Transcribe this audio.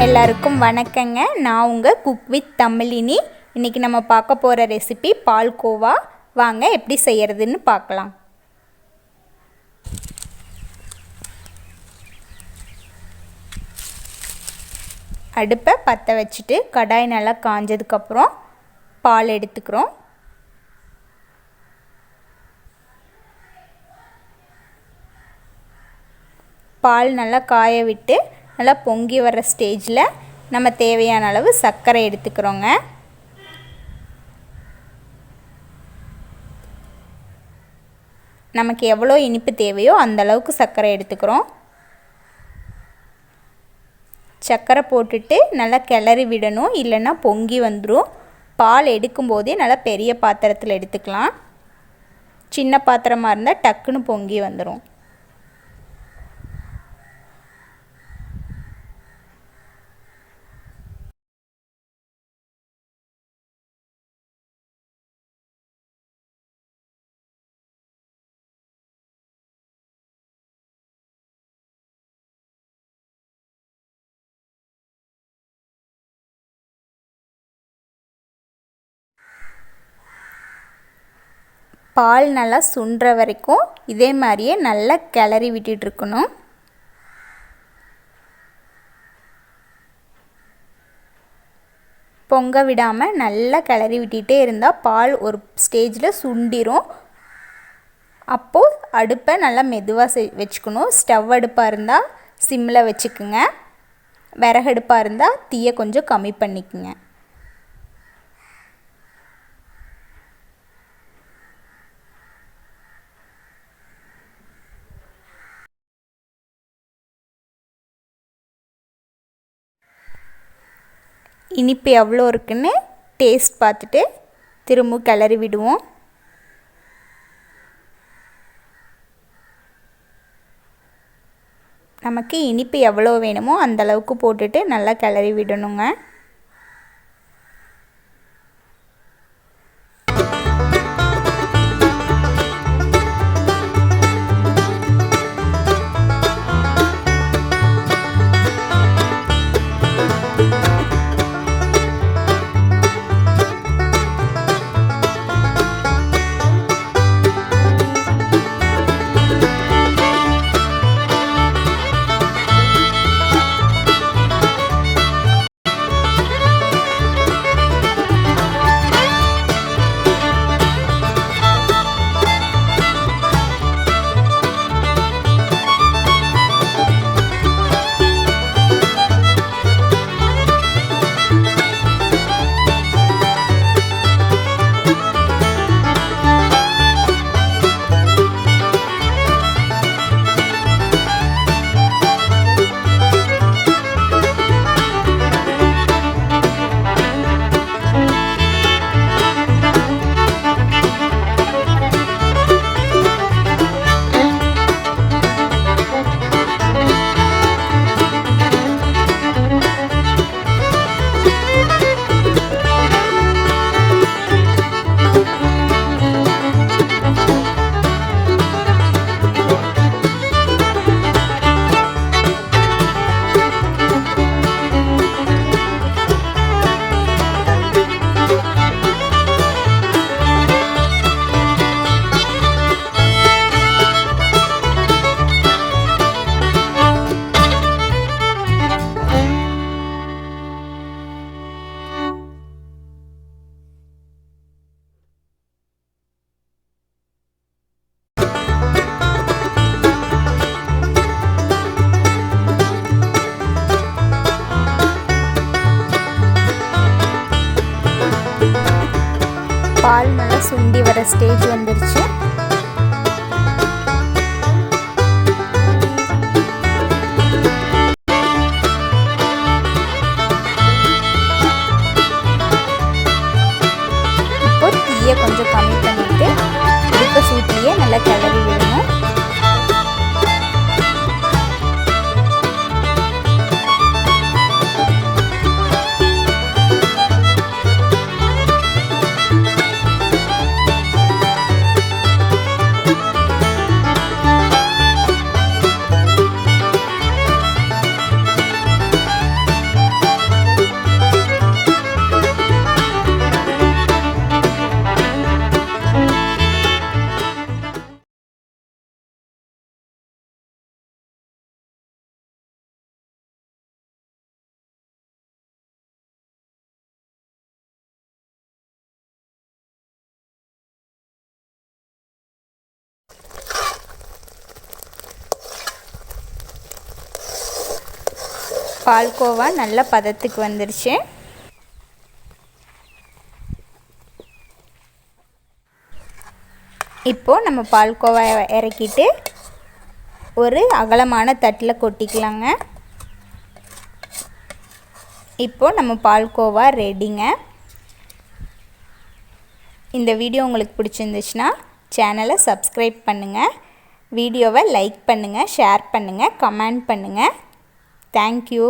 எல்லாருக்கும் வணக்கங்க. நான் உங்கள் குக் வித் தமிழினி. இன்றைக்கி நம்ம பார்க்க போகிற ரெசிபி பால்கோவா. வாங்க எப்படி செய்கிறதுன்னு பார்க்கலாம். அடுப்பை பற்ற வச்சுட்டு கடாய் நல்லா காஞ்சதுக்கப்புறம் பால் எடுத்துக்கிறோம். பால் நல்லா காய விட்டு நல்லா பொங்கி வர்ற ஸ்டேஜில் நம்ம தேவையான அளவு சர்க்கரை எடுத்துக்கிறோங்க. நமக்கு எவ்வளோ இனிப்பு தேவையோ அந்த அளவுக்கு சர்க்கரை எடுத்துக்கிறோம். சர்க்கரை போட்டுட்டு நல்லா கிளறி விடணும், இல்லைன்னா பொங்கி வந்துடும். பால் எடுக்கும்போதே நல்லா பெரிய பாத்திரத்தில் எடுத்துக்கலாம். சின்ன பாத்திரமாக இருந்தால் டக்குன்னு பொங்கி வந்துடும். பால் நல்லா சுண்டுற வரைக்கும் இதே மாதிரியே நல்லா கிளறி விட்டுட்ருக்கணும். பொங்க விடாமல் நல்லா கிளறி விட்டுட்டே இருந்தால் பால் ஒரு ஸ்டேஜில் சுண்டிரும். அப்போது அடுப்பை நல்லா மெதுவாக வச்சுக்கணும். ஸ்டவ் அடுப்பாக இருந்தால் சிம்மில் வச்சுக்குங்க. விறகடுப்பாக இருந்தால் தீயை கொஞ்சம் கம்மி பண்ணிக்குங்க. இனிப்பு எவ்வளோ இருக்குன்னு டேஸ்ட் பார்த்துட்டு திரும்ப கிளறி விடுவோம். நமக்கு இனிப்பு எவ்வளோ வேணுமோ அந்த அளவுக்கு போட்டுட்டு நல்லா கிளறி விடணுங்க. பால் நல்லா சுண்டி வர ஸ்டேஜ் வந்துருச்சு. இப்போ தீயை கொஞ்சம் கம்மி பண்ணிட்டு இருக்க சூட்லேயே நல்லா கிளறி விடணும். பால்கோவா நல்ல பதத்துக்கு வந்துருச்சு. இப்போது நம்ம பால்கோவா இறக்கிட்டு ஒரு அகலமான தட்டில் கொட்டிக்கலாங்க. இப்போது நம்ம பால்கோவா ரெடிங்க. இந்த வீடியோ உங்களுக்கு பிடிச்சிருந்துச்சுன்னா சேனலை சப்ஸ்கிரைப் பண்ணுங்கள், வீடியோவை லைக் பண்ணுங்கள், ஷேர் பண்ணுங்கள், கமெண்ட் பண்ணுங்கள். தேங்க்யூ.